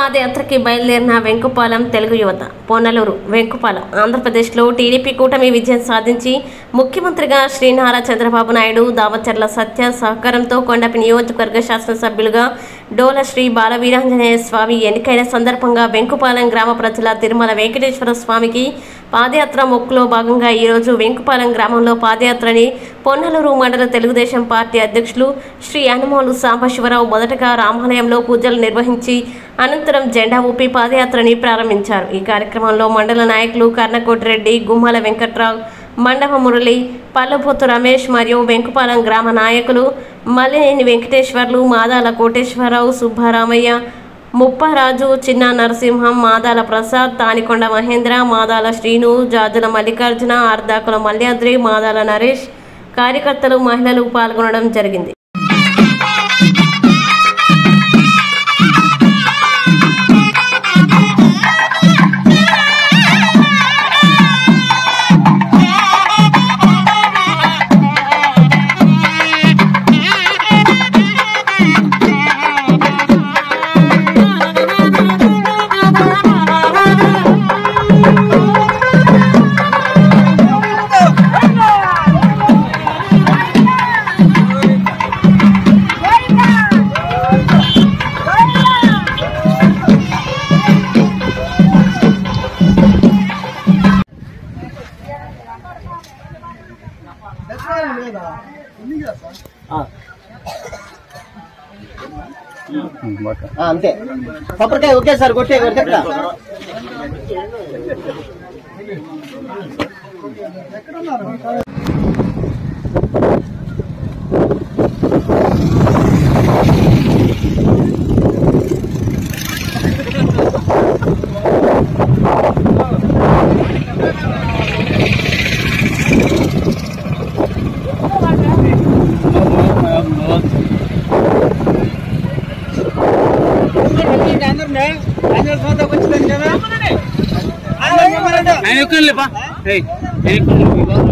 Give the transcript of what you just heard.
పాదయాత్రకి బయలుదేరిన వెంకుపాలెం తెలుగు యువత. పొన్నలూరు వెంకుపాలెం ఆంధ్రప్రదేశ్లో టీడీపీ కూటమి విజయం సాధించి ముఖ్యమంత్రిగా శ్రీ నారా చంద్రబాబు నాయుడు, దామచర్ల సత్య సహకారంతో కొండపి నియోజకవర్గ శాసనసభ్యులుగా డోల శ్రీ బాలవీరాంజనేయ స్వామి ఎన్నికైన సందర్భంగా వెంకుపాలెం గ్రామ ప్రజల తిరుమల వెంకటేశ్వర స్వామికి పాదయాత్ర మొక్కులో భాగంగా ఈరోజు వెంకుపాలెం గ్రామంలో పాదయాత్రని పొన్నలూరు మండల తెలుగుదేశం పార్టీ అధ్యక్షులు శ్రీ అనుమోలు సాంబశివరావు మొదటగా రామాలయంలో పూజలు నిర్వహించి అనంతరం జెండా ఊపి పాదయాత్రని ప్రారంభించారు. ఈ కార్యక్రమంలో మండల నాయకులు కర్ణకోటిరెడ్డి, గుమ్మల వెంకట్రావు, మండవ మురళి, పల్లపోతు రమేష్ మరియు వెంకుపాలెం గ్రామ నాయకులు మల్లినేని వెంకటేశ్వర్లు, మాదాల కోటేశ్వరరావు, సుబ్బారామయ్య, ముప్పరాజు, చిన్న నరసింహం, మాదాల ప్రసాద్, తానికొండ మహేంద్ర, మాదాల శ్రీను, జాజుల మల్లికార్జున, ఆర్దాకుల మల్యాద్రి, మాదాల నరేష్ కార్యకర్తలు, మహిళలు పాల్గొనడం జరిగింది. అంతే కొబ్బరికాయ ఒకేసారి కొట్టే కొట్టా ఆయన